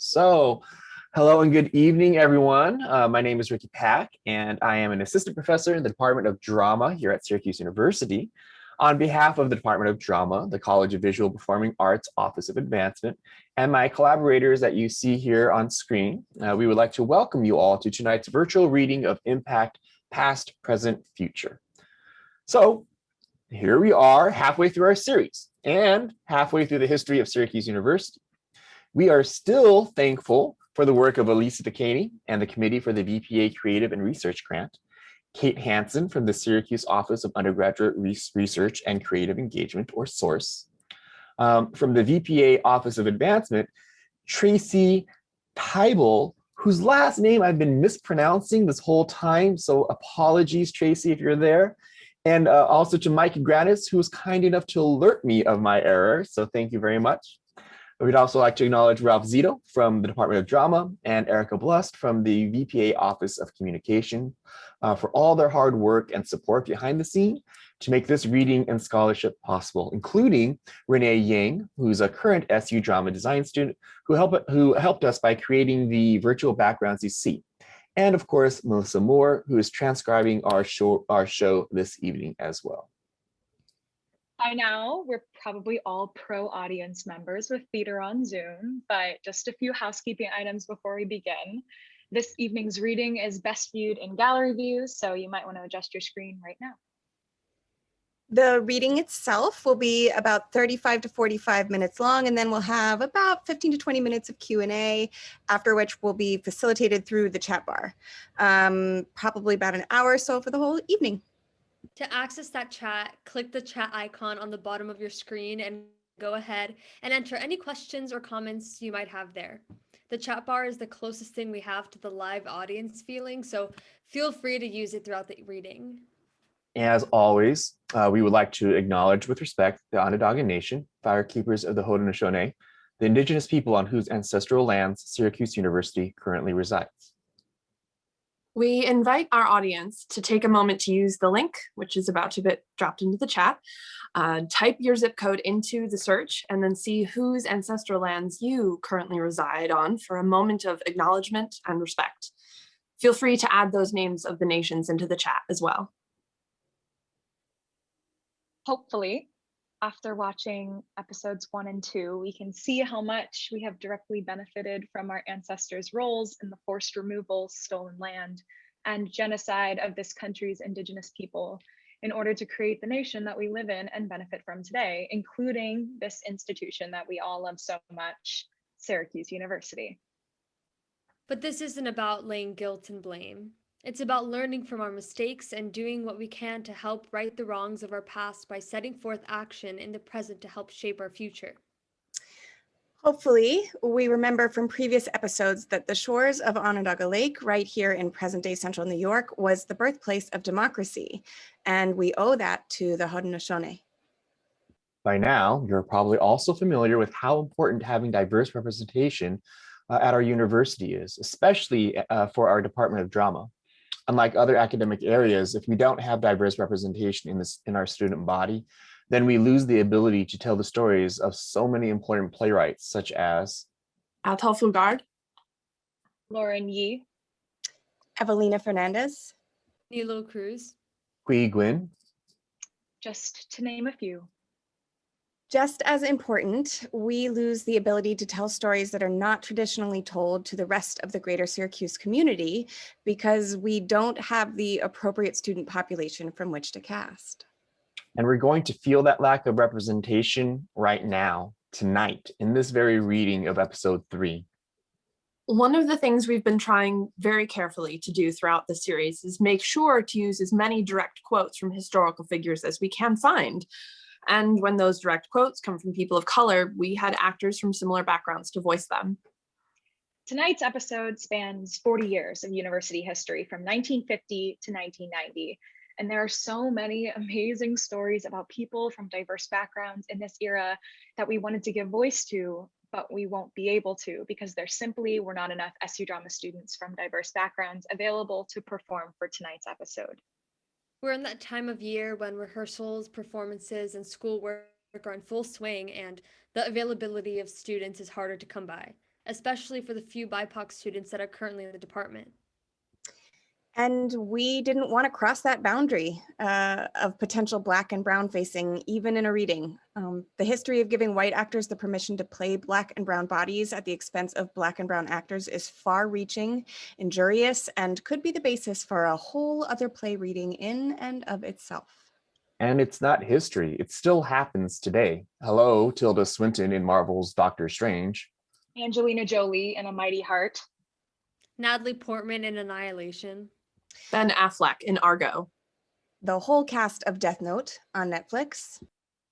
So, hello and good evening, everyone. My name is Ricky Pack, and I am an assistant professor in the Department of Drama here at Syracuse University. On behalf of the Department of Drama, the College of Visual Performing Arts Office of Advancement, and my collaborators that you see here on screen, we would like to welcome you all to tonight's virtual reading of Impact Past, Present, Future. So, here we are halfway through our series and halfway through the history of Syracuse University. We are still thankful for the work of Elisa DeCaney and the Committee for the VPA Creative and Research Grant, Kate Hansen from the Syracuse Office of Undergraduate Research and Creative Engagement, or SOURCE. From the VPA Office of Advancement, Tracy Tybel, whose last name I've been mispronouncing this whole time, so apologies, Tracy, if you're there. And also to Mike Granis, who was kind enough to alert me of my error, so thank you very much. We'd also like to acknowledge Ralph Zito from the Department of Drama and Erica Blust from the VPA Office of Communication for all their hard work and support behind the scene to make this reading and scholarship possible, including Renee Yang, who's a current SU drama design student who helped us by creating the virtual backgrounds you see. And of course, Melissa Moore, who is transcribing our show this evening as well. By now, we're probably all pro audience members with theater on Zoom, but just a few housekeeping items before we begin. This evening's reading is best viewed in gallery views, so you might want to adjust your screen right now. The reading itself will be about 35 to 45 minutes long, and then we'll have about 15 to 20 minutes of Q&A, after which will be facilitated through the chat bar. Probably about an hour or so for the whole evening. To access that chat, click the chat icon on the bottom of your screen and go ahead and enter any questions or comments you might have there. The chat bar is the closest thing we have to the live audience feeling, so feel free to use it throughout the reading. As always, we would like to acknowledge with respect the Onondaga Nation, firekeepers of the Haudenosaunee, the indigenous people on whose ancestral lands Syracuse University currently resides. We invite our audience to take a moment to use the link, which is about to get dropped into the chat. Type your zip code into the search and then see whose ancestral lands you currently reside on for a moment of acknowledgement and respect. Feel free to add those names of the nations into the chat as well. Hopefully, after watching episodes 1 and 2, we can see how much we have directly benefited from our ancestors' roles in the forced removal, stolen land, and genocide of this country's indigenous people in order to create the nation that we live in and benefit from today, including this institution that we all love so much, Syracuse University. But this isn't about laying guilt and blame. It's about learning from our mistakes and doing what we can to help right the wrongs of our past by setting forth action in the present to help shape our future. Hopefully, we remember from previous episodes that the shores of Onondaga Lake, right here in present-day central New York, was the birthplace of democracy, and we owe that to the Haudenosaunee. By now, you're probably also familiar with how important having diverse representation at our university is, especially for our Department of Drama. Unlike other academic areas, if we don't have diverse representation in our student body, then we lose the ability to tell the stories of so many important playwrights, such as Athol Fugard, Lauren Yee, Evelina Fernandez, Nilo Cruz, Hui Gwyn, just to name a few. Just as important, we lose the ability to tell stories that are not traditionally told to the rest of the greater Syracuse community because we don't have the appropriate student population from which to cast. And we're going to feel that lack of representation right now, tonight, in this very reading of episode 3. One of the things we've been trying very carefully to do throughout the series is make sure to use as many direct quotes from historical figures as we can find. And when those direct quotes come from people of color, we had actors from similar backgrounds to voice them. Tonight's episode spans 40 years of university history from 1950 to 1990. And there are so many amazing stories about people from diverse backgrounds in this era that we wanted to give voice to, but we won't be able to because there simply were not enough SU drama students from diverse backgrounds available to perform for tonight's episode. We're in that time of year when rehearsals, performances, and schoolwork are in full swing, and the availability of students is harder to come by. especially for the few BIPOC students that are currently in the department. And we didn't want to cross that boundary of potential Black and brown facing, even in a reading. The history of giving white actors the permission to play Black and brown bodies at the expense of Black and brown actors is far-reaching, injurious, and could be the basis for a whole other play reading in and of itself. And it's not history. It still happens today. Hello, Tilda Swinton in Marvel's Doctor Strange. Angelina Jolie in A Mighty Heart. Natalie Portman in Annihilation. Ben Affleck in Argo. The whole cast of Death Note on Netflix.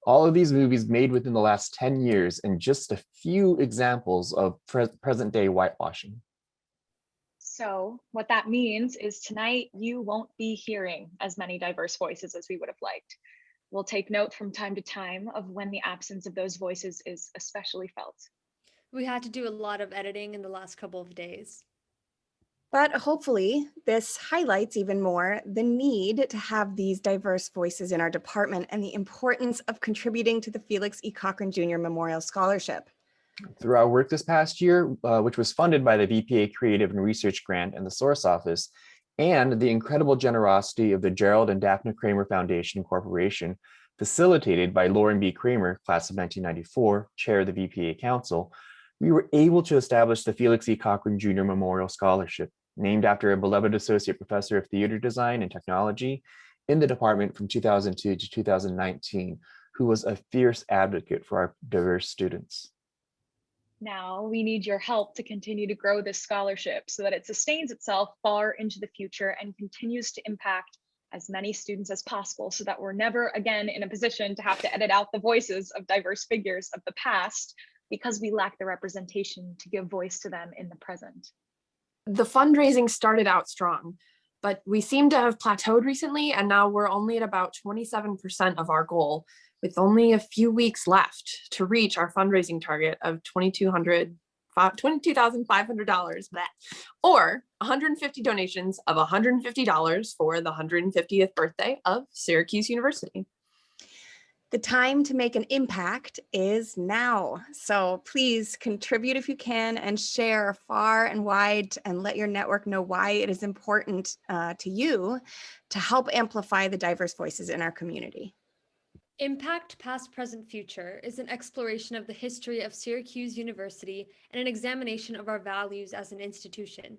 All of these movies made within the last 10 years and just a few examples of present day whitewashing. So what that means is tonight you won't be hearing as many diverse voices as we would have liked. We'll take note from time to time of when the absence of those voices is especially felt. We had to do a lot of editing in the last couple of days. But hopefully this highlights even more the need to have these diverse voices in our department and the importance of contributing to the Felix E. Cochran Jr. Memorial Scholarship. Through our work this past year, which was funded by the VPA Creative and Research Grant and the Source Office, and the incredible generosity of the Gerald and Daphne Kramer Foundation Corporation, facilitated by Lauren B. Kramer, class of 1994, chair of the VPA Council, we were able to establish the Felix E. Cochran Jr. Memorial Scholarship, named after a beloved associate professor of theater design and technology in the department from 2002 to 2019, who was a fierce advocate for our diverse students. Now we need your help to continue to grow this scholarship so that it sustains itself far into the future and continues to impact as many students as possible so that we're never again in a position to have to edit out the voices of diverse figures of the past because we lack the representation to give voice to them in the present. The fundraising started out strong, but we seem to have plateaued recently, and now we're only at about 27% of our goal, with only a few weeks left to reach our fundraising target of $22,500, or 150 donations of $150 for the 150th birthday of Syracuse University. The time to make an impact is now. So please contribute if you can and share far and wide and let your network know why it is important to you to help amplify the diverse voices in our community. Impact Past, Present, Future is an exploration of the history of Syracuse University and an examination of our values as an institution.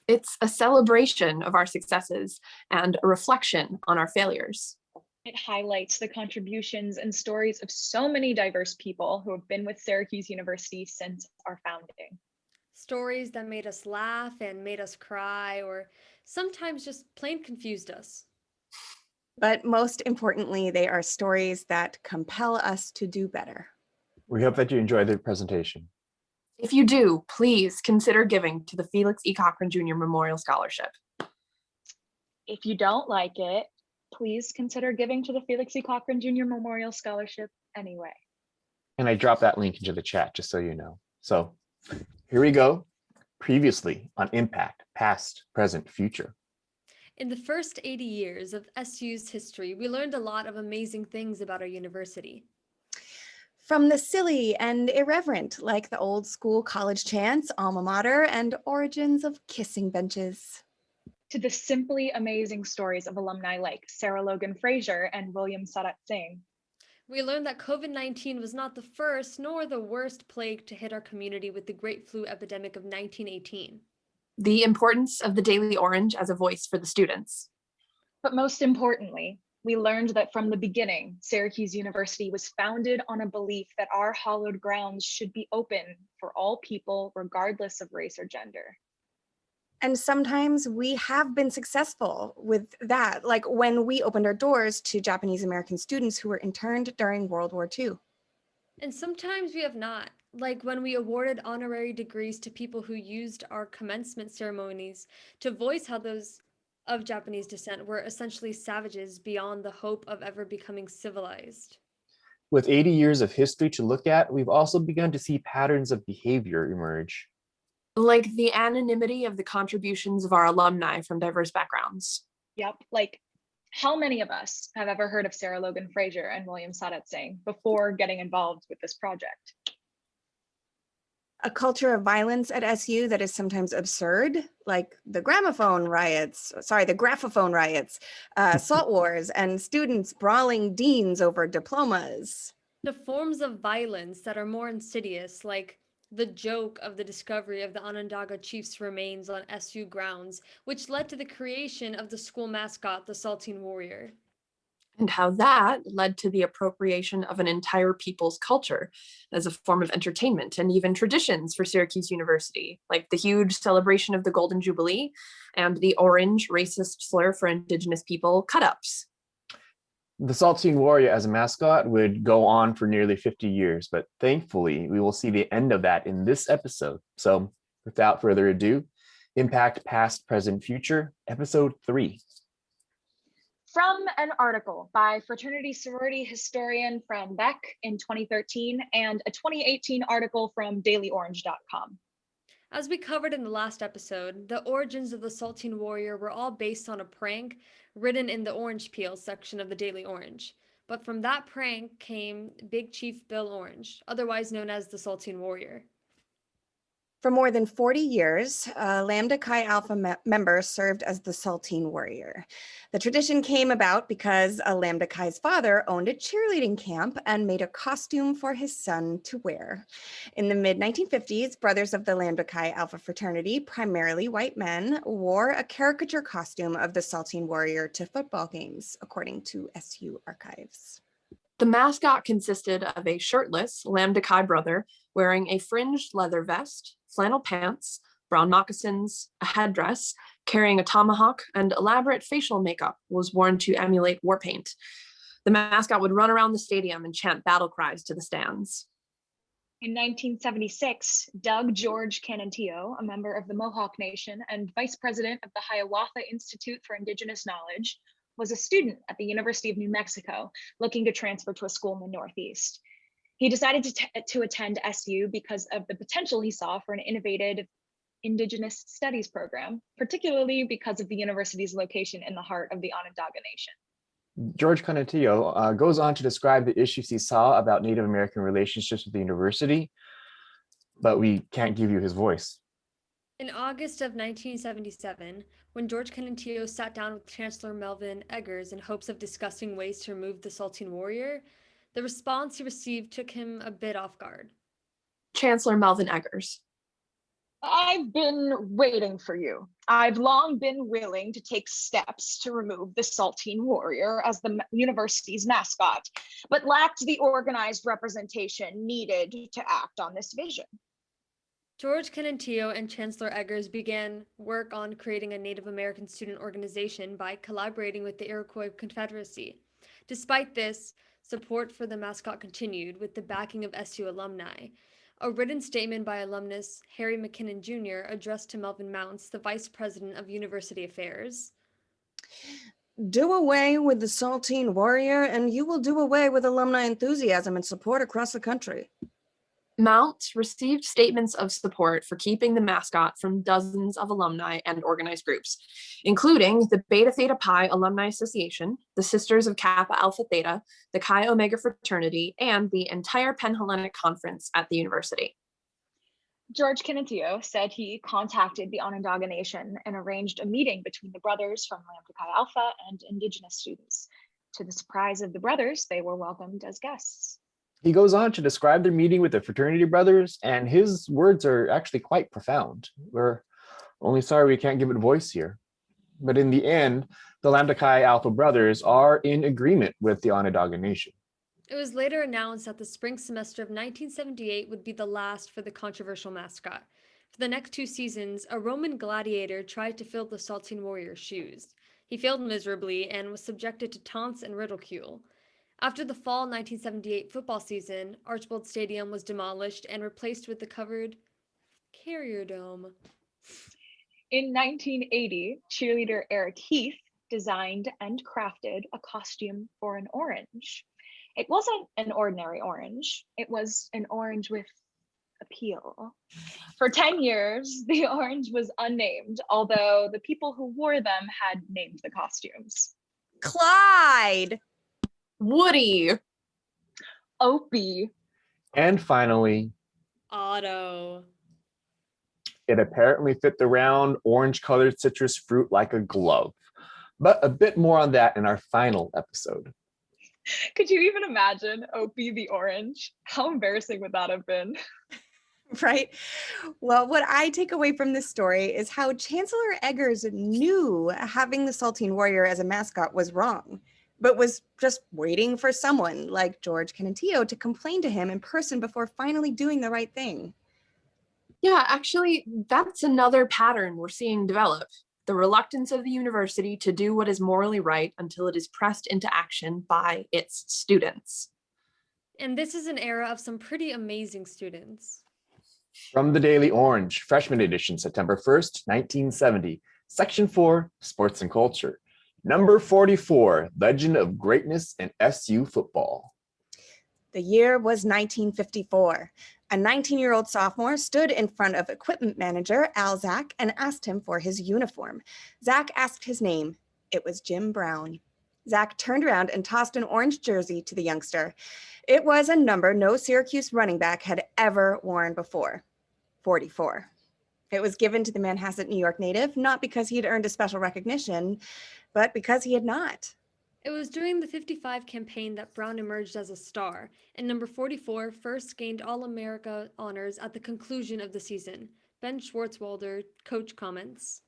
It's a celebration of our successes and a reflection on our failures. It highlights the contributions and stories of so many diverse people who have been with Syracuse University since our founding. Stories that made us laugh and made us cry, or sometimes just plain confused us. But most importantly, they are stories that compel us to do better. We hope that you enjoy the presentation. If you do, please consider giving to the Felix E. Cochran Jr. Memorial Scholarship. If you don't like it, please consider giving to the Felix E. Cochran Jr. Memorial Scholarship anyway. And I dropped that link into the chat just so you know. So here we go. Previously on Impact, Past, Present, Future. In the first 80 years of SU's history, we learned a lot of amazing things about our university. From the silly and irreverent, like the old school college chants, alma mater, and origins of kissing benches, to the simply amazing stories of alumni like Sarah Logan Frazier and William Sadat Singh. We learned that COVID-19 was not the first nor the worst plague to hit our community with the Great Flu epidemic of 1918. The importance of the Daily Orange as a voice for the students. But most importantly, we learned that from the beginning, Syracuse University was founded on a belief that our hallowed grounds should be open for all people, regardless of race or gender. And sometimes we have been successful with that, like when we opened our doors to Japanese American students who were interned during World War II. And sometimes we have not, like when we awarded honorary degrees to people who used our commencement ceremonies to voice how those of Japanese descent were essentially savages beyond the hope of ever becoming civilized. With 80 years of history to look at, we've also begun to see patterns of behavior emerge. Like the anonymity of the contributions of our alumni from diverse backgrounds. Yep, like how many of us have ever heard of Sarah Logan Frazier and William Sadat Singh before getting involved with this project? A culture of violence at SU that is sometimes absurd, like the graphophone riots, salt wars, and students brawling deans over diplomas. The forms of violence that are more insidious, like the joke of the discovery of the Onondaga chief's remains on SU grounds, which led to the creation of the school mascot, the Saltine Warrior. And how that led to the appropriation of an entire people's culture as a form of entertainment and even traditions for Syracuse University, like the huge celebration of the Golden Jubilee and the orange racist slur for Indigenous people cut-ups. The Saltine Warrior as a mascot would go on for nearly 50 years, but thankfully we will see the end of that in this episode. So without further ado, Impact Past, Present, Future, Episode 3. From an article by fraternity sorority historian Fran Beck in 2013 and a 2018 article from dailyorange.com. As we covered in the last episode, the origins of the Saltine Warrior were all based on a prank written in the Orange Peel section of the Daily Orange. But from that prank came Big Chief Bill Orange, otherwise known as the Saltine Warrior. For more than 40 years, Lambda Chi Alpha member served as the Saltine Warrior. The tradition came about because a Lambda Chi's father owned a cheerleading camp and made a costume for his son to wear. In the mid-1950s, brothers of the Lambda Chi Alpha fraternity, primarily white men, wore a caricature costume of the Saltine Warrior to football games, according to SU archives. The mascot consisted of a shirtless Lambda Chi brother wearing a fringed leather vest, flannel pants, brown moccasins, a headdress, carrying a tomahawk, and elaborate facial makeup was worn to emulate war paint. The mascot would run around the stadium and chant battle cries to the stands. In 1976, Doug George Canantillo, a member of the Mohawk Nation and vice president of the Hiawatha Institute for Indigenous Knowledge, was a student at the University of New Mexico looking to transfer to a school in the Northeast. He decided to attend SU because of the potential he saw for an innovative Indigenous studies program, particularly because of the university's location in the heart of the Onondaga Nation. George Canantillo goes on to describe the issues he saw about Native American relationships with the university, but we can't give you his voice. In August of 1977, when George Canantillo sat down with Chancellor Melvin Eggers in hopes of discussing ways to remove the Saltine Warrior, the response he received took him a bit off guard. Chancellor Melvin Eggers. I've been waiting for you. I've long been willing to take steps to remove the Saltine Warrior as the university's mascot, but lacked the organized representation needed to act on this vision. George Canantillo and Chancellor Eggers began work on creating a Native American student organization by collaborating with the Iroquois Confederacy. Despite this, support for the mascot continued with the backing of SU alumni. A written statement by alumnus Harry McKinnon Jr. addressed to Melvin Mounts, the vice president of university affairs. Do away with the Saltine Warrior and you will do away with alumni enthusiasm and support across the country. Mounts received statements of support for keeping the mascot from dozens of alumni and organized groups, including the Beta Theta Pi Alumni Association, the Sisters of Kappa Alpha Theta, the Chi Omega Fraternity, and the entire Panhellenic Conference at the university. George Canantillo said he contacted the Onondaga Nation and arranged a meeting between the brothers from Lambda Chi Alpha and Indigenous students. To the surprise of the brothers, they were welcomed as guests. He goes on to describe their meeting with the fraternity brothers, and his words are actually quite profound. We're only sorry we can't give it voice here. But in the end, the Lambda Chi Alpha brothers are in agreement with the Onondaga Nation. It was later announced that the spring semester of 1978 would be the last for the controversial mascot. For the next 2 seasons, a Roman gladiator tried to fill the Saltine Warrior's shoes. He failed miserably and was subjected to taunts and ridicule. After the fall 1978 football season, Archbold Stadium was demolished and replaced with the covered Carrier Dome. In 1980, cheerleader Eric Heath designed and crafted a costume for an orange. It wasn't an ordinary orange. It was an orange with appeal. For 10 years, the orange was unnamed, although the people who wore them had named the costumes. Clyde! Woody. Opie. And finally, Auto. It apparently fit the round, orange-colored citrus fruit like a glove. But a bit more on that in our final episode. Could you even imagine Opie the orange? How embarrassing would that have been? Right? Well, what I take away from this story is how Chancellor Eggers knew having the Saltine Warrior as a mascot was wrong, but was just waiting for someone like George Canantillo to complain to him in person before finally doing the right thing. Yeah, actually, that's another pattern we're seeing develop. The reluctance of the university to do what is morally right until it is pressed into action by its students. And this is an era of some pretty amazing students. From the Daily Orange, freshman edition, September 1st, 1970. Section 4, Sports and Culture. Number 44, Legend of Greatness in SU Football. The year was 1954. A 19-year-old sophomore stood in front of equipment manager Al Zach and asked him for his uniform. Zach asked his name. It was Jim Brown. Zach turned around and tossed an orange jersey to the youngster. It was a number no Syracuse running back had ever worn before, 44. It was given to the Manhasset, New York native, not because he had earned a special recognition, but because he had not. It was during the 55 campaign that Brown emerged as a star, and number 44 first gained All-America honors at the conclusion of the season. Ben Schwartzwalder, coach, comments.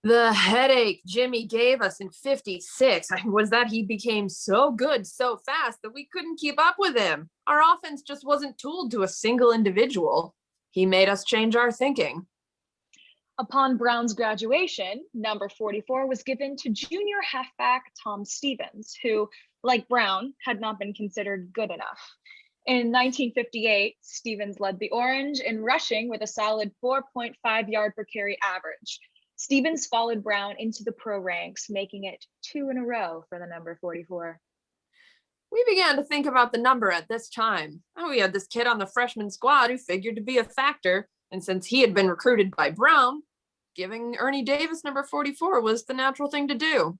The headache Jimmy gave us in 56 was that he became so good so fast that we couldn't keep up with him. Our offense just wasn't tooled to a single individual. He made us change our thinking. Upon Brown's graduation, number 44 was given to junior halfback Tom Stevens, who, like Brown, had not been considered good enough. In 1958, Stevens led the Orange in rushing with a solid 4.5 yard per carry average. Stevens followed Brown into the pro ranks, making it 2 in a row for the number 44. We began to think about the number at this time. We had this kid on the freshman squad who figured to be a factor, and since he had been recruited by Brown, giving Ernie Davis number 44 was the natural thing to do.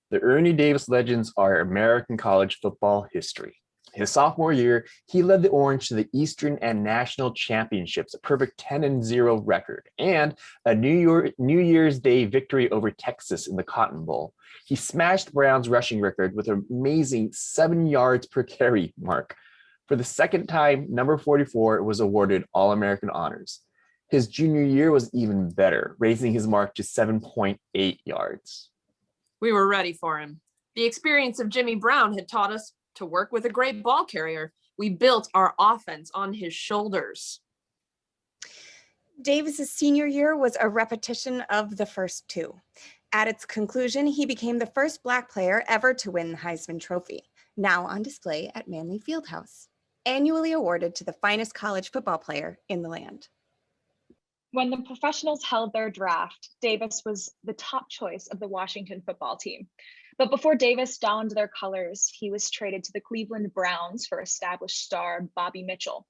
The Ernie Davis legends are American college football history. His sophomore year, he led the Orange to the Eastern and National Championships, a perfect 10-0 record, and a New Year's Day victory over Texas in the Cotton Bowl. He smashed Brown's rushing record with an amazing 7 yards per carry mark. For the second time, number 44 was awarded All-American honors. His junior year was even better, raising his mark to 7.8 yards. We were ready for him. The experience of Jimmy Brown had taught us to work with a great ball carrier. We built our offense on his shoulders. Davis's senior year was a repetition of the first two. At its conclusion, he became the first Black player ever to win the Heisman Trophy, now on display at Manley Fieldhouse, annually awarded to the finest college football player in the land. When the professionals held their draft, Davis was the top choice of the Washington football team. But before Davis donned their colors, he was traded to the Cleveland Browns for established star Bobby Mitchell.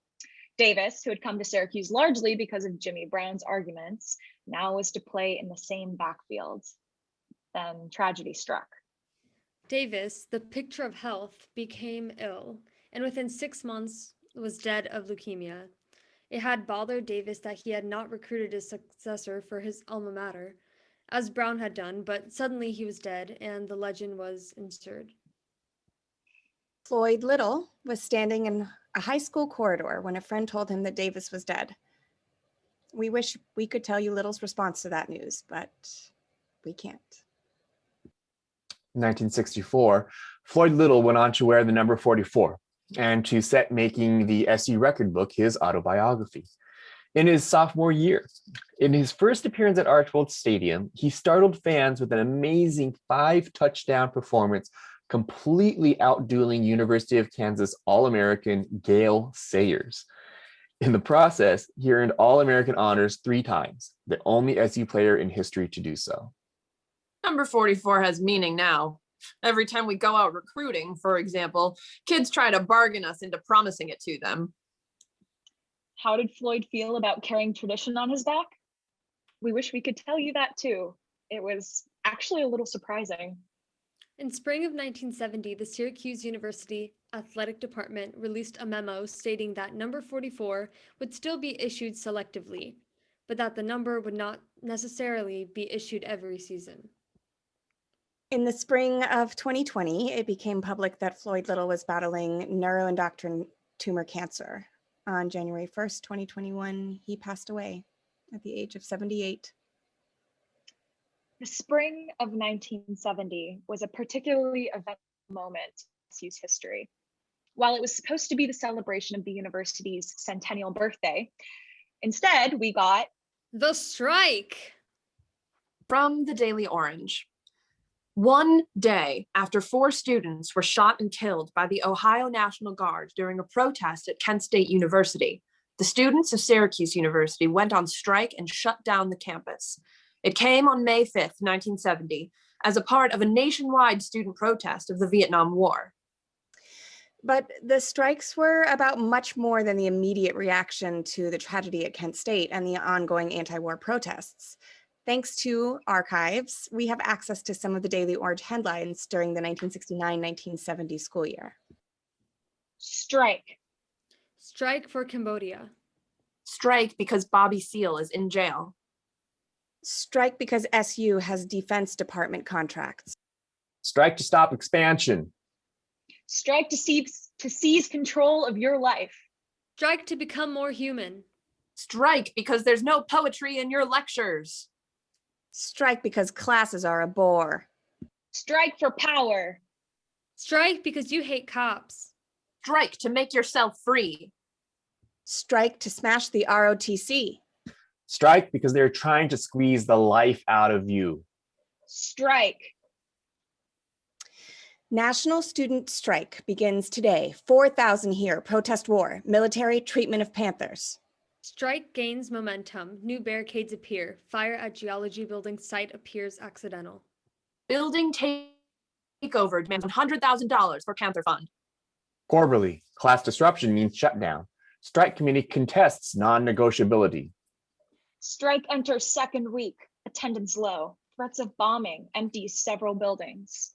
Davis, who had come to Syracuse largely because of Jimmy Brown's arguments, now was to play in the same backfield. Then tragedy struck. Davis, the picture of health, became ill, and within 6 months was dead of leukemia. It had bothered Davis that he had not recruited a successor for his alma mater, as Brown had done, but suddenly he was dead and the legend was inserted. Floyd Little was standing in a high school corridor when a friend told him that Davis was dead. We wish we could tell you Little's response to that news, but we can't. In 1964, Floyd Little went on to wear the number 44 and to set making the SU record book his autobiography. In his sophomore year, in his first appearance at Archbold Stadium, he startled fans with an amazing 5-touchdown performance, completely outdueling University of Kansas All-American Gale Sayers. In the process, he earned All-American honors 3 times, the only SU player in history to do so. Number 44 has meaning now. Every time we go out recruiting, for example, kids try to bargain us into promising it to them. How did Floyd feel about carrying tradition on his back? We wish we could tell you that too. It was actually a little surprising. In spring of 1970, the Syracuse University athletic department released a memo stating that number 44 would still be issued selectively, but that the number would not necessarily be issued every season. In the spring of 2020, it became public that Floyd Little was battling neuroendocrine tumor cancer. On January 1st, 2021, he passed away at the age of 78. The spring of 1970 was a particularly eventful moment in SU's history. While it was supposed to be the celebration of the university's centennial birthday, instead we got the strike from the Daily Orange. One day after 4 students were shot and killed by the Ohio National Guard during a protest at Kent State University, the students of Syracuse University went on strike and shut down the campus. It came on May 5th, 1970, as a part of a nationwide student protest of the Vietnam War. But the strikes were about much more than the immediate reaction to the tragedy at Kent State and the ongoing anti-war protests. Thanks to archives, we have access to some of the Daily Orange headlines during the 1969-1970 school year. strike, strike for Cambodia, Strike because Bobby Seale is in jail. Strike because SU has Defense Department contracts. Strike to stop expansion. strike to seize control of your life, strike to become more human, Strike because there's no poetry in your lectures. Strike because classes are a bore. strike for power, strike because you hate cops, Strike to make yourself free. Strike to smash the ROTC. Strike because they're trying to squeeze the life out of you. strike, National Student Strike begins today. 4,000 here, protest war, military treatment of Panthers. strike gains momentum, new barricades appear, fire at geology building site appears accidental, Building takeover demands $100,000 for Panther Fund. Quarterly, class disruption means shutdown. Strike committee contests non-negotiability. strike enters second week, attendance low, threats of bombing empties several buildings.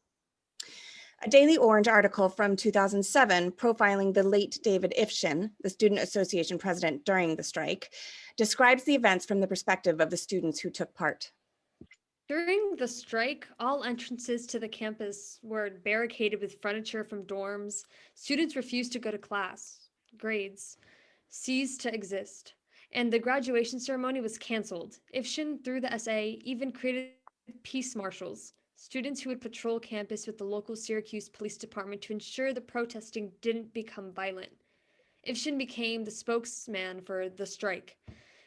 A Daily Orange article from 2007 profiling the late David Ifshin, the Student Association president during the strike, describes the events from the perspective of the students who took part. During the strike, all entrances to the campus were barricaded with furniture from dorms. Students refused to go to class. Grades ceased to exist. And the graduation ceremony was canceled. Ifshin, through the SA, even created peace marshals, students who would patrol campus with the local Syracuse Police Department to ensure the protesting didn't become violent. Ifshin became the spokesman for the strike,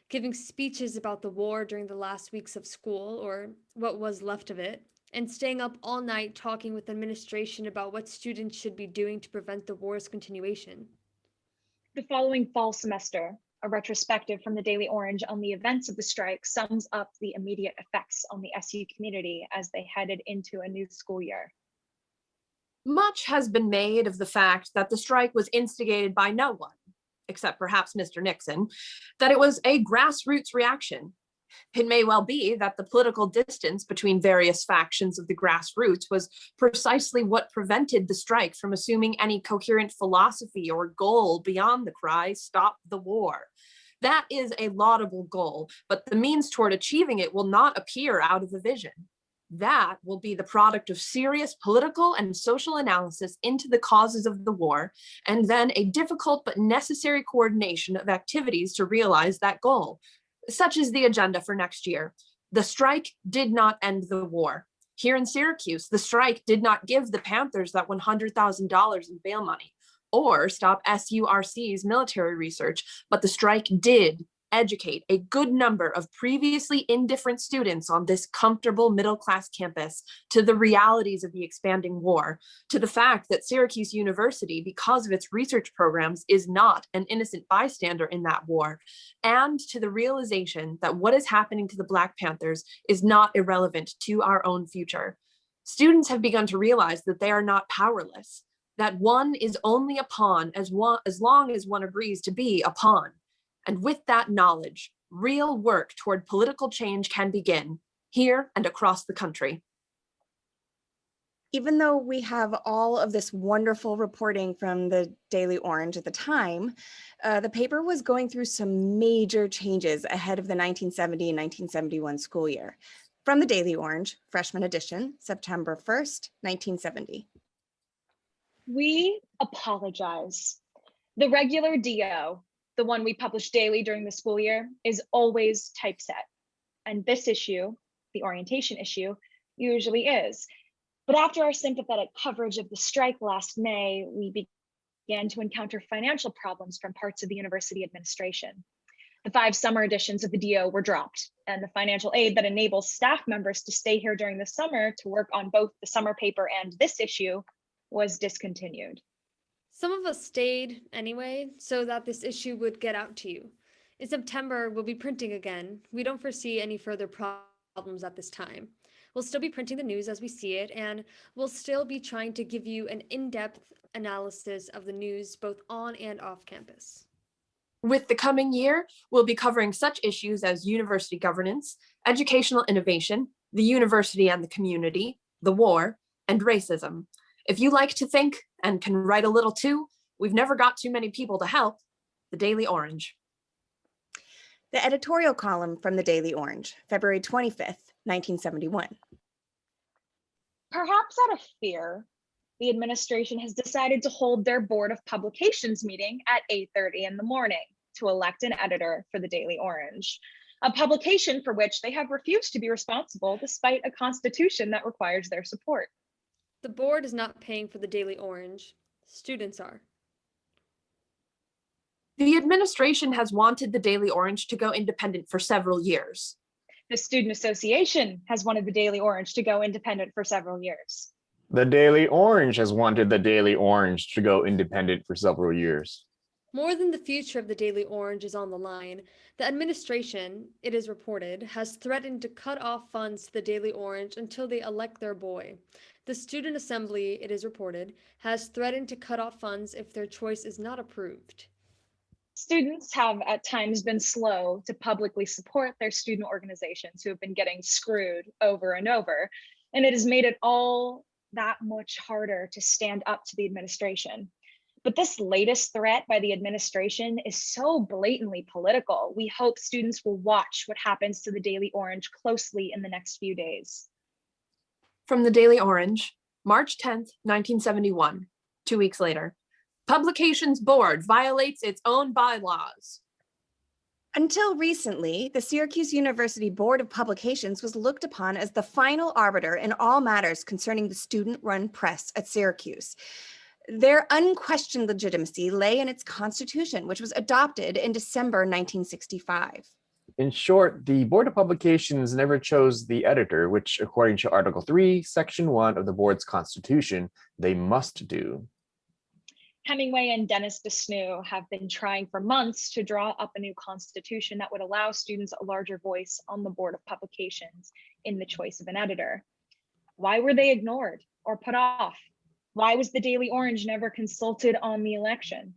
giving speeches about the war during the last weeks of school, or what was left of it, and staying up all night talking with administration about what students should be doing to prevent the war's continuation. The following fall semester, a retrospective from the Daily Orange on the events of the strike sums up the immediate effects on the SU community as they headed into a new school year. Much has been made of the fact that the strike was instigated by no one, except perhaps Mr. Nixon, that it was a grassroots reaction. It may well be that the political distance between various factions of the grassroots was precisely what prevented the strike from assuming any coherent philosophy or goal beyond the cry, "Stop the war." That is a laudable goal, but the means toward achieving it will not appear out of the vision. That will be the product of serious political and social analysis into the causes of the war, and then a difficult but necessary coordination of activities to realize that goal. Such is the agenda for next year. The strike did not end the war. Here in Syracuse, the strike did not give the Panthers that $100,000 in bail money or stop SURC's military research, but the strike did educate a good number of previously indifferent students on this comfortable middle-class campus to the realities of the expanding war, to the fact that Syracuse University, because of its research programs, is not an innocent bystander in that war, and to the realization that what is happening to the Black Panthers is not irrelevant to our own future. Students have begun to realize that they are not powerless, that one is only a pawn as long as one agrees to be a pawn. And with that knowledge, real work toward political change can begin here and across the country. Even though we have all of this wonderful reporting from the Daily Orange at the time, the paper was going through some major changes ahead of the 1970 and 1971 school year. From the Daily Orange, freshman edition, September 1st, 1970. We apologize. The regular DO, the one we publish daily during the school year, is always typeset. And this issue, the orientation issue, usually is. But after our sympathetic coverage of the strike last May, we began to encounter financial problems from parts of the university administration. The 5 summer editions of the DO were dropped, and the financial aid that enables staff members to stay here during the summer to work on both the summer paper and this issue was discontinued. Some of us stayed anyway, so that this issue would get out to you. In September, we'll be printing again. We don't foresee any further problems at this time. We'll still be printing the news as we see it, and we'll still be trying to give you an in-depth analysis of the news both on and off campus. With the coming year, we'll be covering such issues as university governance, educational innovation, the university and the community, the war, and racism. If you like to think and can write a little too, we've never got too many people to help. The Daily Orange. The editorial column from the Daily Orange, February 25th, 1971. Perhaps out of fear, the administration has decided to hold their Board of Publications meeting at 8:30 in the morning to elect an editor for the Daily Orange, a publication for which they have refused to be responsible despite a constitution that requires their support. The board is not paying for the Daily Orange. Students are. The administration has wanted the Daily Orange to go independent for several years. The Student Association has wanted the Daily Orange to go independent for several years. The Daily Orange has wanted the Daily Orange to go independent for several years. More than the future of the Daily Orange is on the line, the administration, it is reported, has threatened to cut off funds to the Daily Orange until they elect their boy. The Student Assembly, it is reported, has threatened to cut off funds if their choice is not approved. Students have at times been slow to publicly support their student organizations who have been getting screwed over and over, and it has made it all that much harder to stand up to the administration. But this latest threat by the administration is so blatantly political. We hope students will watch what happens to the Daily Orange closely in the next few days. From the Daily Orange, March 10th, 1971, 2 weeks later. Publications Board violates its own bylaws. Until recently, the Syracuse University Board of Publications was looked upon as the final arbiter in all matters concerning the student-run press at Syracuse. Their unquestioned legitimacy lay in its constitution, which was adopted in December 1965. In short, the Board of Publications never chose the editor, which, according to Article 3, Section 1 of the board's constitution, they must do. Hemingway and Dennis Desneux have been trying for months to draw up a new constitution that would allow students a larger voice on the Board of Publications in the choice of an editor. Why were they ignored or put off? Why was the Daily Orange never consulted on the election?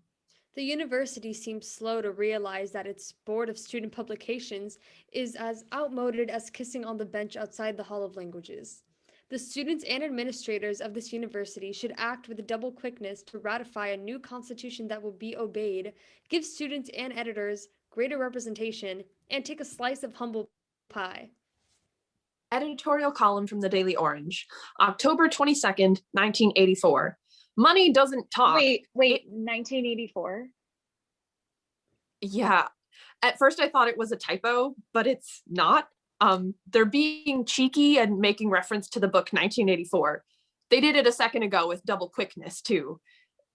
The university seems slow to realize that its Board of Student Publications is as outmoded as kissing on the bench outside the Hall of Languages. The students and administrators of this university should act with double quickness to ratify a new constitution that will be obeyed, give students and editors greater representation, and take a slice of humble pie. Editorial column from the Daily Orange, October 22nd, 1984. Money doesn't talk. Wait, 1984? Yeah. At first I thought it was a typo, but it's not. They're being cheeky and making reference to the book 1984. They did it a second ago with double quickness too.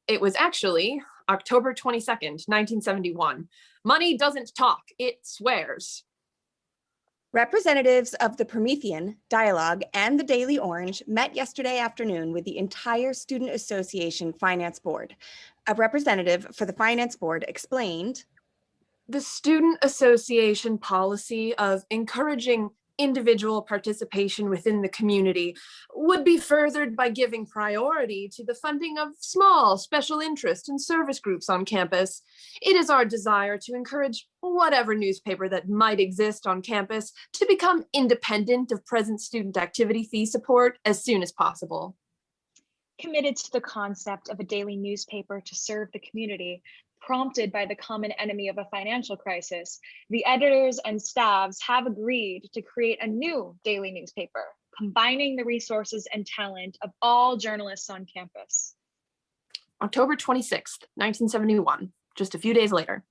It was actually October 22nd, 1971. Money doesn't talk, it swears. Representatives of the Promethean, Dialogue, and the Daily Orange met yesterday afternoon with the entire Student Association Finance Board. A representative for the Finance Board explained, The Student Association policy of encouraging individual participation within the community would be furthered by giving priority to the funding of small special interest and service groups on campus. It is our desire to encourage whatever newspaper that might exist on campus to become independent of present student activity fee support as soon as possible. Committed to the concept of a daily newspaper to serve the community, prompted by the common enemy of a financial crisis, the editors and staffs have agreed to create a new daily newspaper, combining the resources and talent of all journalists on campus. October 26th, 1971, just a few days later.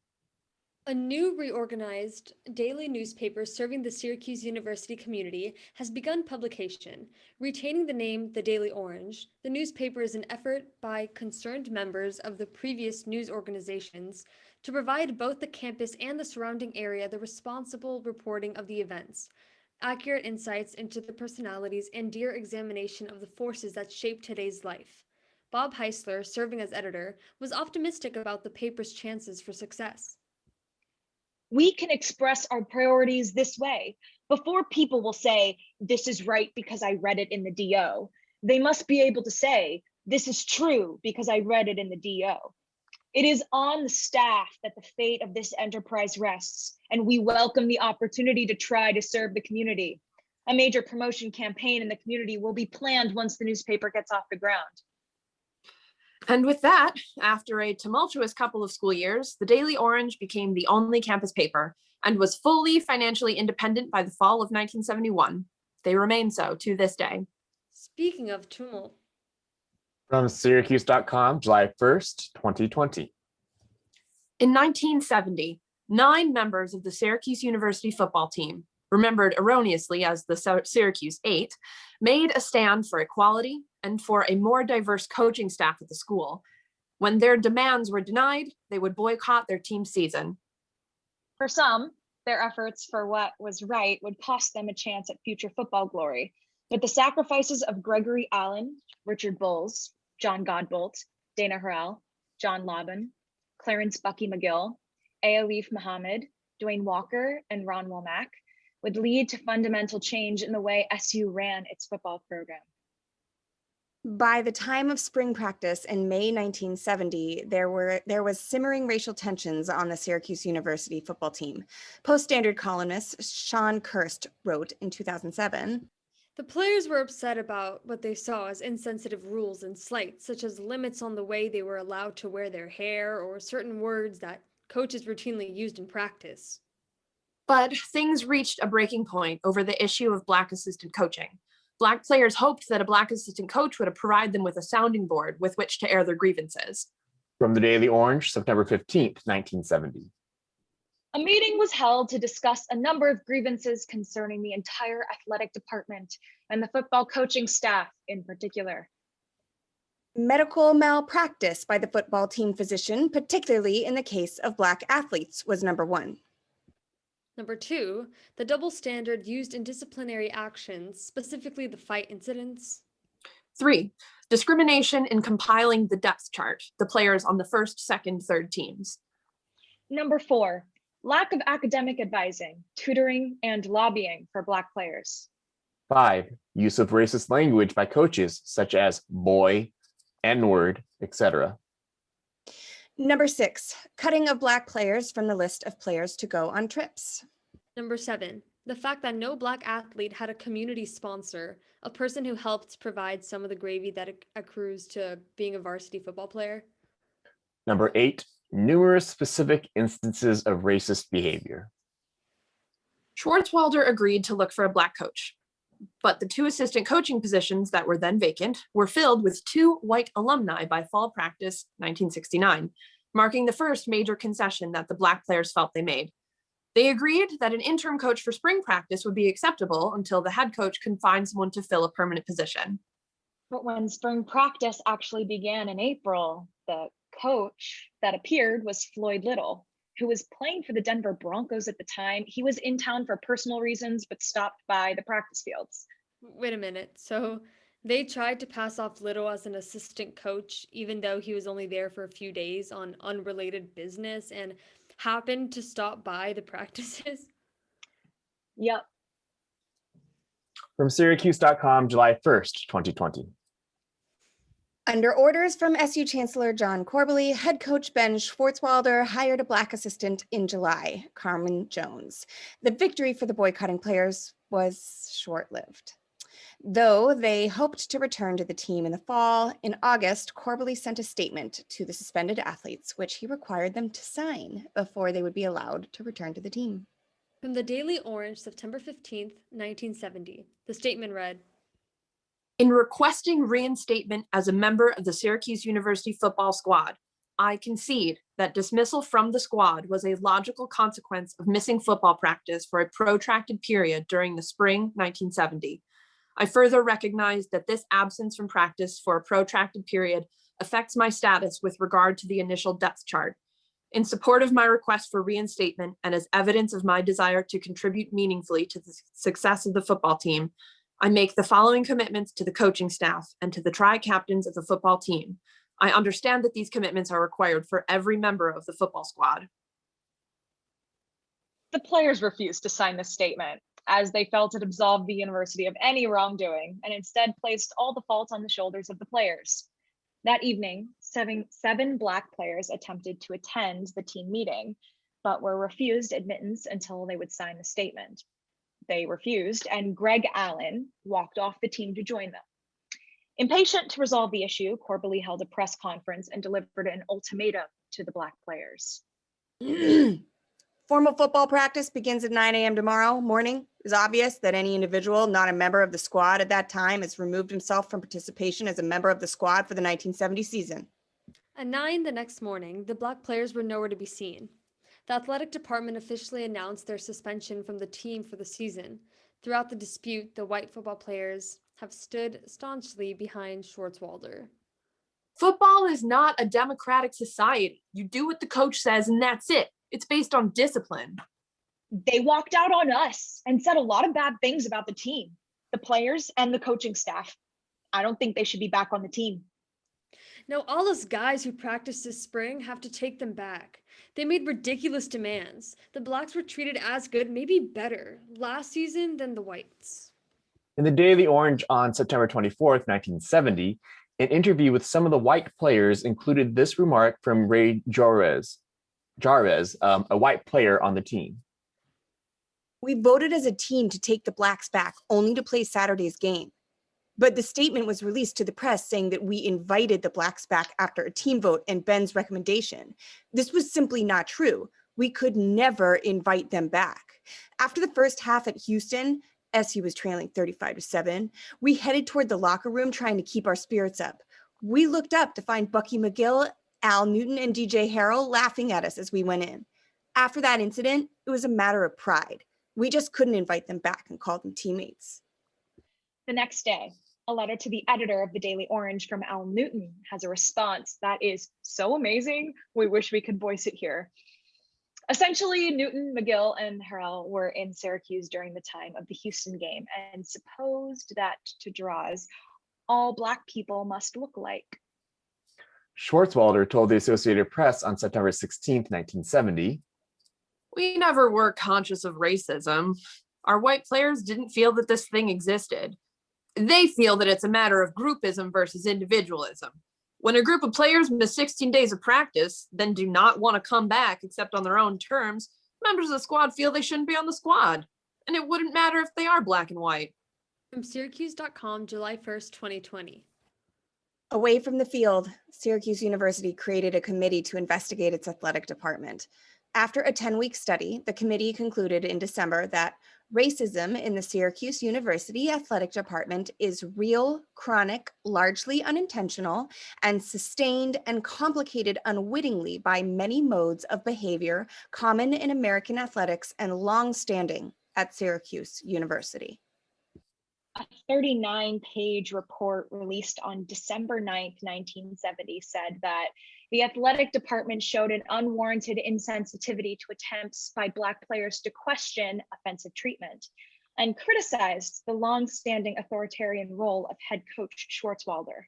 A new reorganized daily newspaper serving the Syracuse University community has begun publication. Retaining the name The Daily Orange, the newspaper is an effort by concerned members of the previous news organizations to provide both the campus and the surrounding area the responsible reporting of the events, accurate insights into the personalities, and dear examination of the forces that shape today's life. Bob Heisler, serving as editor, was optimistic about the paper's chances for success. We can express our priorities this way. Before people will say, this is right because I read it in the DO, they must be able to say, this is true because I read it in the DO. It is on the staff that the fate of this enterprise rests, and we welcome the opportunity to try to serve the community. A major promotion campaign in the community will be planned once the newspaper gets off the ground. And with that, after a tumultuous couple of school years, the Daily Orange became the only campus paper and was fully financially independent by the fall of 1971. They remain so to this day. Speaking of tumult. From Syracuse.com, July 1st, 2020. In 1970, 9 members of the Syracuse University football team, remembered erroneously as the Syracuse 8, made a stand for equality and for a more diverse coaching staff at the school. When their demands were denied, they would boycott their team's season. For some, their efforts for what was right would cost them a chance at future football glory. But the sacrifices of Gregory Allen, Richard Bowles, John Godbolt, Dana Harrell, John Laban, Clarence Bucky McGill, Alif Muhammad, Dwayne Walker, and Ron Womack would lead to fundamental change in the way SU ran its football program. By the time of spring practice in May 1970, there was simmering racial tensions on the Syracuse University football team. Post-Standard columnist Sean Kirst wrote in 2007, The players were upset about what they saw as insensitive rules and slights, such as limits on the way they were allowed to wear their hair or certain words that coaches routinely used in practice. But things reached a breaking point over the issue of Black assistant coaching. Black players hoped that a Black assistant coach would provide them with a sounding board with which to air their grievances. From the Daily Orange, September 15th, 1970. A meeting was held to discuss a number of grievances concerning the entire athletic department and the football coaching staff in particular. medical malpractice by the football team physician, particularly in the case of Black athletes, was number 1. Number 2, the double standard used in disciplinary actions, specifically the fight incidents. 3, discrimination in compiling the depth chart, the players on the first, second, third teams. Number 4, lack of academic advising, tutoring, and lobbying for Black players. 5, use of racist language by coaches such as boy, N-word, etc. Number 6, cutting of Black players from the list of players to go on trips. Number 7, the fact that no Black athlete had a community sponsor, a person who helped provide some of the gravy that accrues to being a varsity football player. Number 8, numerous specific instances of racist behavior. Schwartzwalder agreed to look for a Black coach, but the 2 assistant coaching positions that were then vacant were filled with 2 white alumni by fall practice 1969, marking the first major concession that the Black players felt they made. They agreed that an interim coach for spring practice would be acceptable until the head coach could find someone to fill a permanent position. But when spring practice actually began in April, the coach that appeared was Floyd Little, who was playing for the Denver Broncos at the time. He was in town for personal reasons, but stopped by the practice fields. Wait a minute. So they tried to pass off Little as an assistant coach, even though he was only there for a few days on unrelated business and happened to stop by the practices? Yep. From Syracuse.com, July 1st, 2020. Under orders from SU Chancellor John Corbally, head coach Ben Schwartzwalder hired a Black assistant in July, Carmen Jones. The victory for the boycotting players was short-lived. Though they hoped to return to the team in the fall, in August, Corbally sent a statement to the suspended athletes, which he required them to sign before they would be allowed to return to the team. From the Daily Orange, September 15th, 1970. The statement read, "In requesting reinstatement as a member of the Syracuse University football squad, I concede that dismissal from the squad was a logical consequence of missing football practice for a protracted period during the spring 1970. I further recognize that this absence from practice for a protracted period affects my status with regard to the initial depth chart. In support of my request for reinstatement and as evidence of my desire to contribute meaningfully to the success of the football team, I make the following commitments to the coaching staff and to the tri-captains of the football team. I understand that these commitments are required for every member of the football squad." The players refused to sign this statement, as they felt it absolved the university of any wrongdoing and instead placed all the fault on the shoulders of the players. That evening, seven Black players attempted to attend the team meeting, but were refused admittance until they would sign the statement. They refused, and Greg Allen walked off the team to join them. Impatient to resolve the issue, Corbally held a press conference and delivered an ultimatum to the Black players. Formal football practice begins at 9 a.m. tomorrow morning. It is obvious that any individual not a member of the squad at that time has removed himself from participation as a member of the squad for the 1970 season. At 9 the next morning, the Black players were nowhere to be seen. The athletic department officially announced their suspension from the team for the season. Throughout the dispute, the white football players have stood staunchly behind Schwartzwalder. "Football is not a democratic society. You do what the coach says and that's it. It's based on discipline." They walked out on us and said a lot of bad things about the team, the players, and the coaching staff. I don't think they should be back on the team. Now, all those guys who practiced this spring have to take them back. They made ridiculous demands. The Blacks were treated as good, maybe better, last season than the whites. In the Daily Orange on September 24th, 1970, an interview with some of the white players included this remark from Ray Jarez, a white player on the team. "We voted as a team to take the Blacks back only to play Saturday's game. But the statement was released to the press saying that we invited the Blacks back after a team vote and Ben's recommendation. This was simply not true. We could never invite them back. After the first half at Houston, SU was trailing 35-7, we headed toward the locker room trying to keep our spirits up. We looked up to find Bucky McGill, Al Newton, and DJ Harrell laughing at us as we went in. After that incident, it was a matter of pride. We just couldn't invite them back and call them teammates." The next day, a letter to the editor of the Daily Orange from Al Newton has a response that is so amazing, we wish we could voice it here. Essentially, Newton, McGill, and Harrell were in Syracuse during the time of the Houston game and supposed that to draws, all Black people must look like. Schwartzwalder told the Associated Press on September 16th, 1970, "We never were conscious of racism. Our white players didn't feel that this thing existed. They feel that it's a matter of groupism versus individualism. When a group of players miss 16 days of practice, then do not want to come back except on their own terms, members of the squad feel they shouldn't be on the squad. And it wouldn't matter if they are Black and white." From Syracuse.com, July 1st, 2020. Away from the field, Syracuse University created a committee to investigate its athletic department. After a 10-week study, the committee concluded in December that racism in the Syracuse University athletic department is real, chronic, largely unintentional, and sustained and complicated unwittingly by many modes of behavior common in American athletics and long-standing at Syracuse University. A 39-page report released on December 9th, 1970 said that the athletic department showed an unwarranted insensitivity to attempts by Black players to question offensive treatment and criticized the long-standing authoritarian role of head coach Schwartzwalder.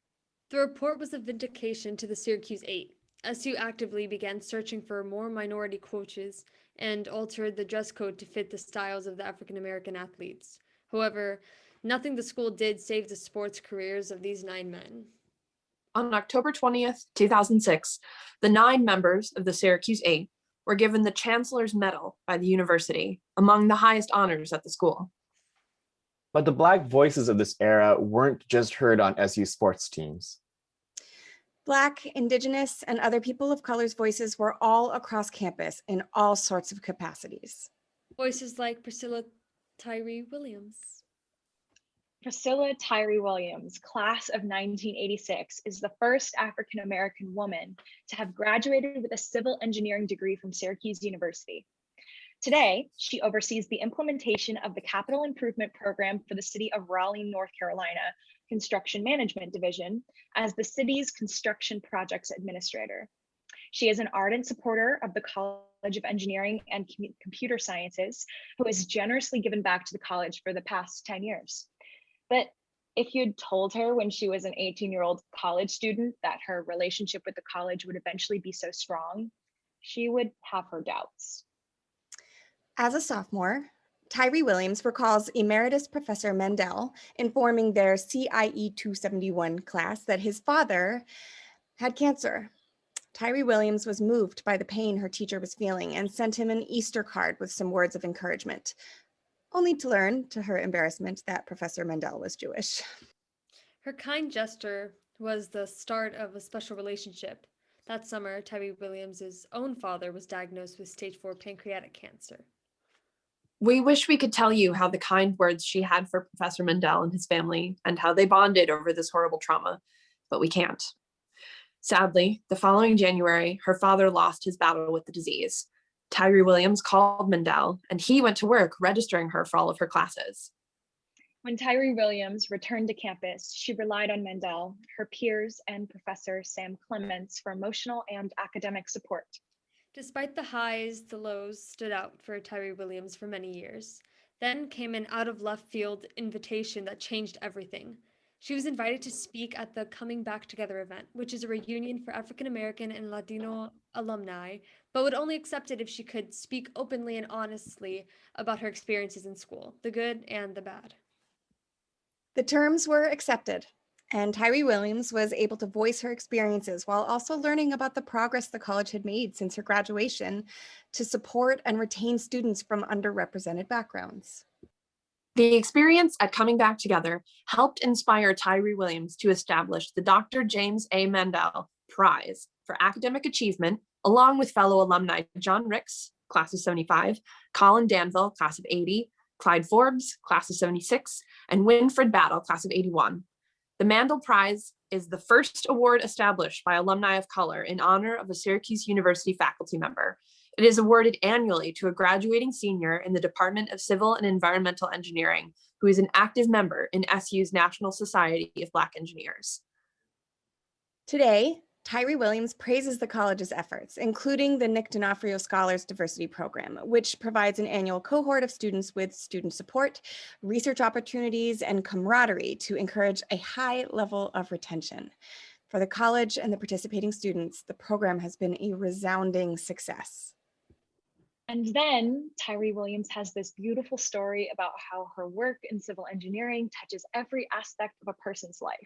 The report was a vindication to the Syracuse 8. SU actively began searching for more minority coaches and altered the dress code to fit the styles of the African-American athletes. However, nothing the school did saved the sports careers of these 9 men. On October 20th, 2006, the 9 members of the Syracuse 8 were given the Chancellor's Medal by the university, among the highest honors at the school. But the Black voices of this era weren't just heard on SU sports teams. Black, Indigenous, and other people of color's voices were all across campus in all sorts of capacities. Voices like Priscilla Tyree Williams. Priscilla Tyree Williams, class of 1986, is the first African-American woman to have graduated with a civil engineering degree from Syracuse University. Today, she oversees the implementation of the Capital Improvement Program for the city of Raleigh, North Carolina, Construction Management Division, as the city's construction projects administrator. She is an ardent supporter of the College of Engineering and Computer Sciences, who has generously given back to the college for the past 10 years. But if you'd told her when she was an 18-year-old college student that her relationship with the college would eventually be so strong, she would have her doubts. As a sophomore, Tyree Williams recalls Emeritus Professor Mendel informing their CIE 271 class that his father had cancer. Tyree Williams was moved by the pain her teacher was feeling and sent him an Easter card with some words of encouragement, only to learn, to her embarrassment, that Professor Mendel was Jewish. Her kind gesture was the start of a special relationship. That summer, Tyree Williams' own father was diagnosed with stage 4 pancreatic cancer. We wish we could tell you how the kind words she had for Professor Mendel and his family and how they bonded over this horrible trauma, but we can't. Sadly, the following January, her father lost his battle with the disease. Tyree Williams called Mendel, and he went to work registering her for all of her classes. When Tyree Williams returned to campus, she relied on Mendel, her peers, and Professor Sam Clements for emotional and academic support. Despite the highs, the lows stood out for Tyree Williams for many years. Then came an out-of-left-field invitation that changed everything. She was invited to speak at the Coming Back Together event, which is a reunion for African American and Latino alumni, but would only accept it if she could speak openly and honestly about her experiences in school, the good and the bad. The terms were accepted, and Tyree Williams was able to voice her experiences while also learning about the progress the college had made since her graduation to support and retain students from underrepresented backgrounds. The experience at Coming Back Together helped inspire Tyree Williams to establish the Dr. James A. Mandel Prize for Academic Achievement, along with fellow alumni John Ricks, class of 75, Colin Danville, class of 80, Clyde Forbes, class of 76, and Winfred Battle, class of 81. The Mandel Prize is the first award established by alumni of color in honor of a Syracuse University faculty member. It is awarded annually to a graduating senior in the Department of Civil and Environmental Engineering who is an active member in SU's National Society of Black Engineers. Today, Tyree Williams praises the college's efforts, including the Nick D'Onofrio Scholars Diversity Program, which provides an annual cohort of students with student support, research opportunities, and camaraderie to encourage a high level of retention. For the college and the participating students, the program has been a resounding success. And then Tyree Williams has this beautiful story about how her work in civil engineering touches every aspect of a person's life.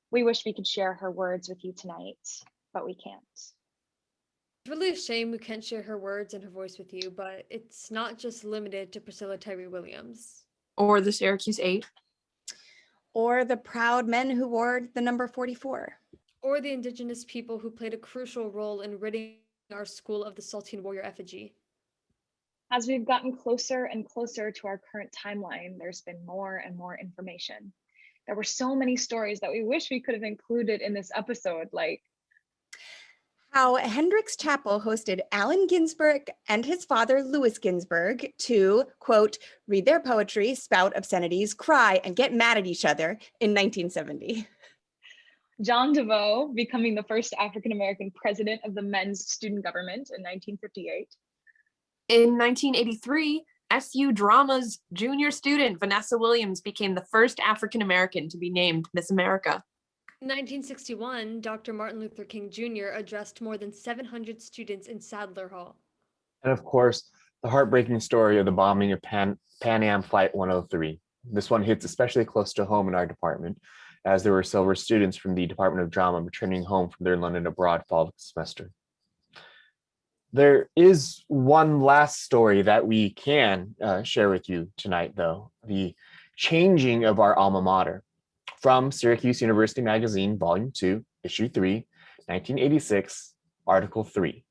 We wish we could share her words with you tonight, but we can't. It's really a shame we can't share her words and her voice with you, but it's not just limited to Priscilla Tyree Williams. Or the Syracuse 8. Or the proud men who wore the number 44. Or the Indigenous people who played a crucial role in ridding our school of the Saltine warrior effigy. As we've gotten closer and closer to our current timeline, there's been more and more information. There were so many stories that we wish we could have included in this episode, like how Hendricks Chapel hosted Allen Ginsberg and his father, Louis Ginsberg, to, quote, read their poetry, spout obscenities, cry, and get mad at each other in 1970. John DeVoe becoming the first African-American president of the men's student government in 1958. In 1983, SU Drama's junior student, Vanessa Williams, became the first African-American to be named Miss America. In 1961, Dr. Martin Luther King Jr. addressed more than 700 students in Sadler Hall. And of course, the heartbreaking story of the bombing of Pan Am Flight 103. This one hits especially close to home in our department, as there were several students from the Department of Drama returning home from their London abroad fall semester. There is one last story that we can share with you tonight, though. The Changing of Our Alma Mater, from Syracuse University Magazine, Volume 2, Issue 3, 1986, Article 3.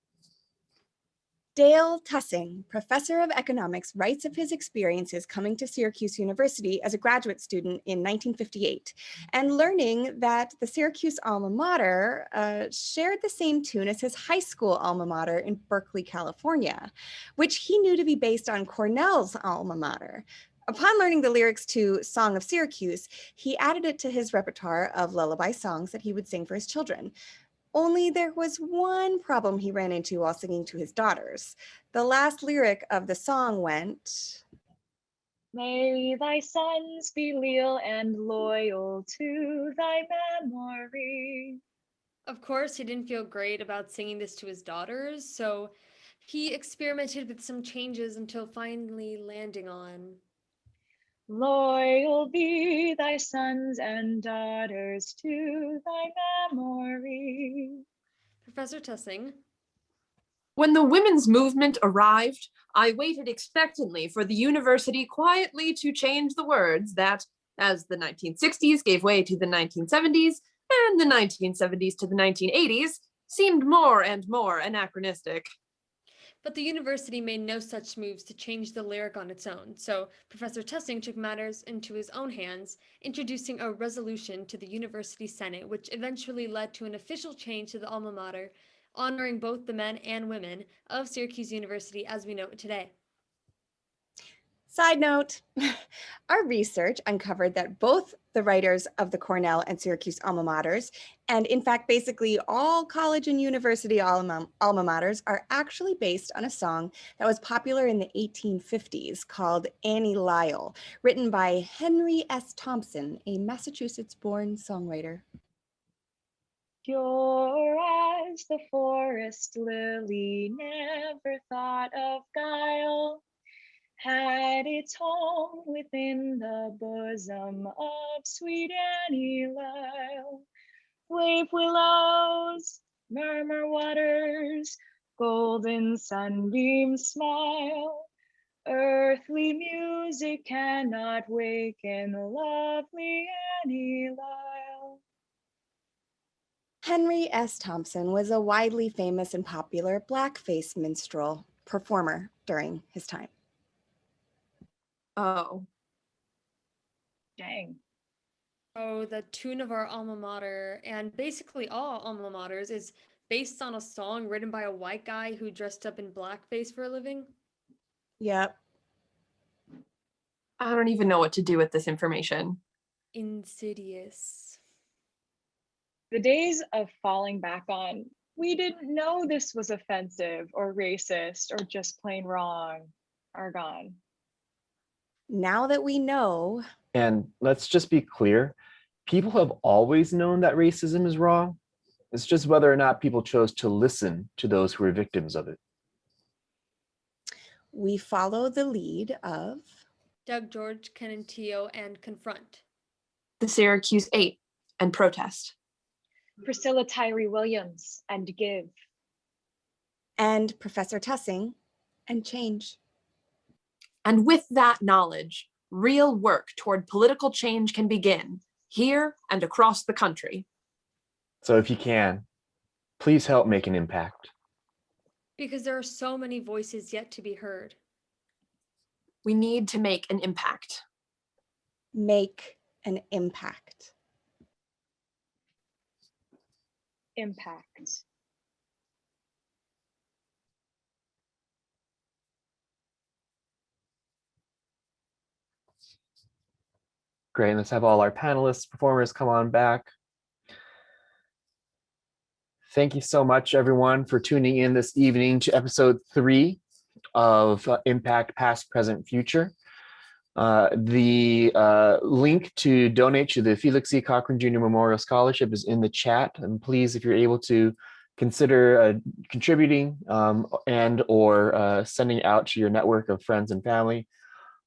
Dale Tussing, professor of economics, writes of his experiences coming to Syracuse University as a graduate student in 1958 and learning that the Syracuse alma mater shared the same tune as his high school alma mater in Berkeley, California, which he knew to be based on Cornell's alma mater. Upon learning the lyrics to Song of Syracuse, he added it to his repertoire of lullaby songs that he would sing for his children. Only there was one problem he ran into while singing to his daughters. The last lyric of the song went, "May thy sons be leal and loyal to thy memory." Of course, he didn't feel great about singing this to his daughters, so he experimented with some changes until finally landing on, "Loyal be thy sons and daughters to thy memory." Professor Tussing. When the women's movement arrived, I waited expectantly for the university quietly to change the words that, as the 1960s gave way to the 1970s and the 1970s to the 1980s, seemed more and more anachronistic. But the university made no such moves to change the lyric on its own, so Professor Tussing took matters into his own hands, introducing a resolution to the University Senate, which eventually led to an official change to the alma mater, honoring both the men and women of Syracuse University as we know it today. Side note, our research uncovered that both the writers of the Cornell and Syracuse alma maters, and in fact, basically all college and university alma maters, are actually based on a song that was popular in the 1850s called Annie Lyle, written by Henry S. Thompson, a Massachusetts-born songwriter. "Pure as the forest lily, never thought of guile, had its home within the bosom of sweet Annie Lyle. Wave willows, murmur waters, golden sunbeams smile. Earthly music cannot waken lovely Annie Lyle." Henry S. Thompson was a widely famous and popular blackface minstrel performer during his time. Oh, Dang. So the tune of our alma mater, and basically all alma maters, is based on a song written by a white guy who dressed up in blackface for a living? Yep. I don't even know what to do with this information. Insidious. The days of falling back on, "We didn't know this was offensive or racist or just plain wrong," are gone. Now that we know, And let's just be clear, people have always known that racism is wrong. It's just whether or not people chose to listen to those who were victims of it. we follow the lead of Doug George, Kenentio, and Confront. The Syracuse 8 and Protest. Priscilla Tyree Williams and Give. and Professor Tussing and Change. And with that knowledge, real work toward political change can begin here and across the country. So if you can, please help make an impact. Because there are so many voices yet to be heard. We need to make an impact. Make an impact. Impact. Great, let's have all our panelists, performers come on back. Thank you so much, everyone, for tuning in this evening to episode 3 of Impact Past, Present, Future. The link to donate to the Felix C. Cochran Jr. Memorial Scholarship is in the chat. And please, if you're able to, consider contributing and or sending out to your network of friends and family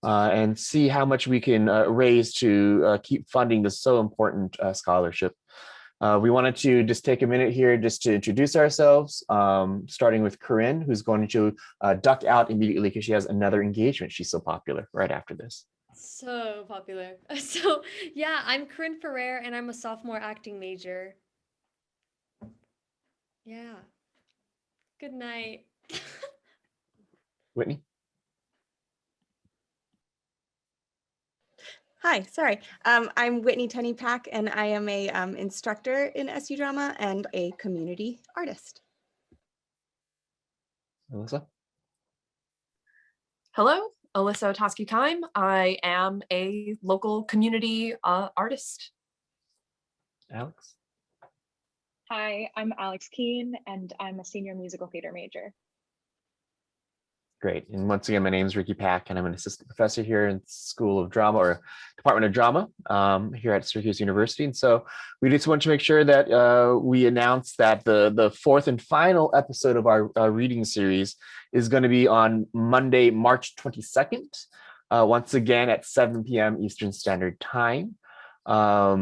and see how much we can raise to keep funding this so important scholarship. We wanted to just take a minute here just to introduce ourselves, starting with Corinne, who's going to duck out immediately because she has another engagement. She's so popular right after this. So popular. So yeah, I'm Corinne Ferrer and I'm a sophomore acting major. Yeah. Good night. Whitney? Hi, sorry. I'm Whitney Tunny-Pack, and I am a instructor in SU drama and a community artist. Alyssa? Hello, Alyssa Otoski-Kime. I am a local community artist. Alex? Hi, I'm Alex Keene, and I'm a senior musical theater major. Great. And once again, my name is Ricky Pack, and I'm an assistant professor here in School of Drama or Department of Drama here at Syracuse University. And so we just want to make sure that we announce that the fourth and final episode of our reading series is going to be on Monday, March 22nd, once again at 7 p.m. Eastern Standard Time. Now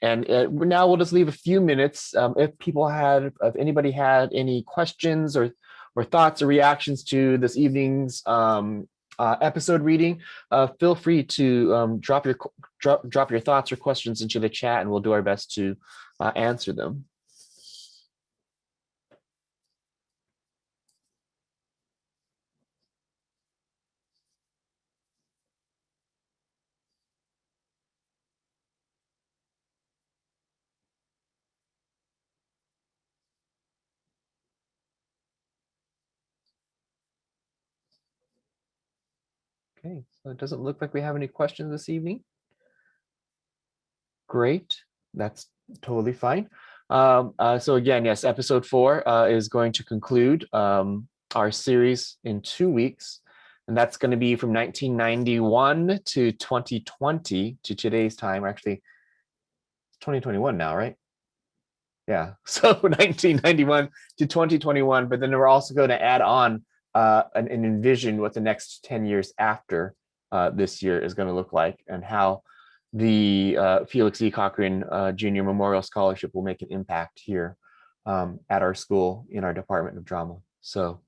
we'll just leave a few minutes. If anybody had any questions or thoughts or reactions to this evening's episode reading, feel free to drop your thoughts or questions into the chat, and we'll do our best to answer them. Okay, so it doesn't look like we have any questions this evening. Great, that's totally fine. So again, yes, episode 4 is going to conclude our series in 2 weeks, and that's going to be from 1991 to 2020 to today's time. Or actually, 2021 now, right? Yeah, so 1991 to 2021, but then we're also going to add on and envision what the next 10 years after this year is going to look like, and how the Felix E. Cochran Junior Memorial Scholarship will make an impact here at our school in our Department of Drama. So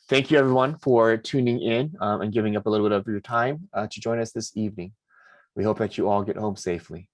thank you everyone for tuning in and giving up a little bit of your time to join us this evening. We hope that you all get home safely.